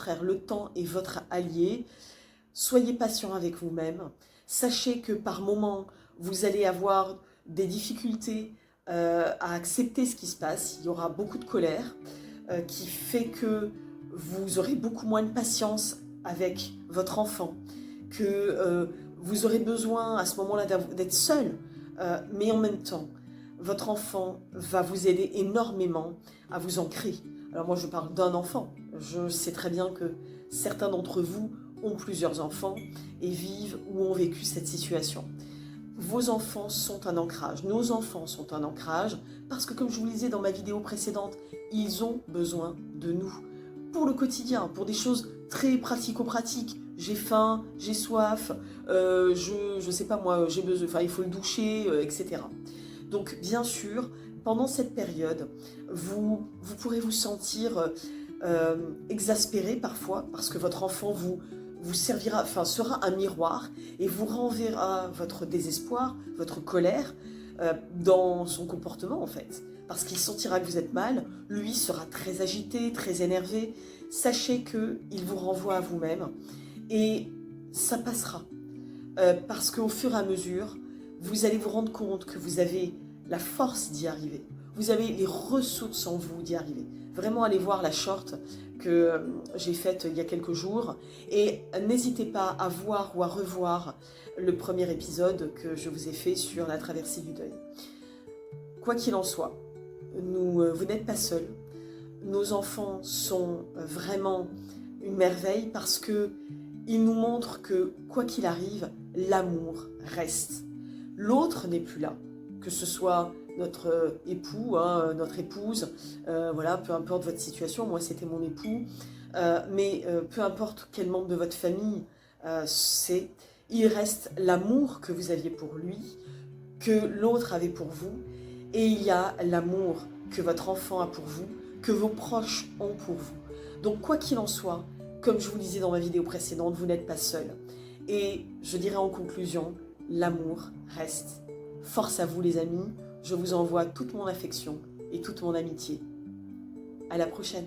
contraire, le temps est votre allié. Soyez patient avec vous-même. Sachez que par moments, vous allez avoir des difficultés à accepter ce qui se passe. Il y aura beaucoup de colère qui fait que vous aurez beaucoup moins de patience avec votre enfant, que vous aurez besoin à ce moment-là d'être seul, mais en même temps, votre enfant va vous aider énormément à vous ancrer. Alors moi, je parle d'un enfant. Je sais très bien que certains d'entre vous ont plusieurs enfants et vivent ou ont vécu cette situation. Vos enfants sont un ancrage, nos enfants sont un ancrage, parce que comme je vous le disais dans ma vidéo précédente, ils ont besoin de nous pour le quotidien, pour des choses très pratico-pratiques. J'ai faim, j'ai soif, je sais pas moi, j'ai besoin, enfin il faut le doucher, etc. Donc bien sûr, pendant cette période, vous pourrez vous sentir exaspéré parfois, parce que votre enfant vous servira, enfin sera un miroir et vous renverra votre désespoir, votre colère dans son comportement en fait. Parce qu'il sentira que vous êtes mal, lui sera très agité, très énervé. Sachez qu'il vous renvoie à vous-même et ça passera. Parce qu'au fur et à mesure, vous allez vous rendre compte que vous avez la force d'y arriver. Vous avez les ressources en vous d'y arriver. Vraiment, allez voir la short que j'ai faite il y a quelques jours. Et n'hésitez pas à voir ou à revoir le premier épisode que je vous ai fait sur la traversée du deuil. Quoi qu'il en soit, vous n'êtes pas seuls. Nos enfants sont vraiment une merveille parce qu'ils nous montrent que, quoi qu'il arrive, l'amour reste. L'autre n'est plus là, que ce soit notre époux, notre épouse, voilà, peu importe votre situation, moi c'était mon époux, mais peu importe quel membre de votre famille il reste l'amour que vous aviez pour lui, que l'autre avait pour vous, et il y a l'amour que votre enfant a pour vous, que vos proches ont pour vous. Donc quoi qu'il en soit, comme je vous le disais dans ma vidéo précédente, vous n'êtes pas seul. Et je dirais en conclusion, l'amour reste. Force à vous les amis, je vous envoie toute mon affection et toute mon amitié. À la prochaine.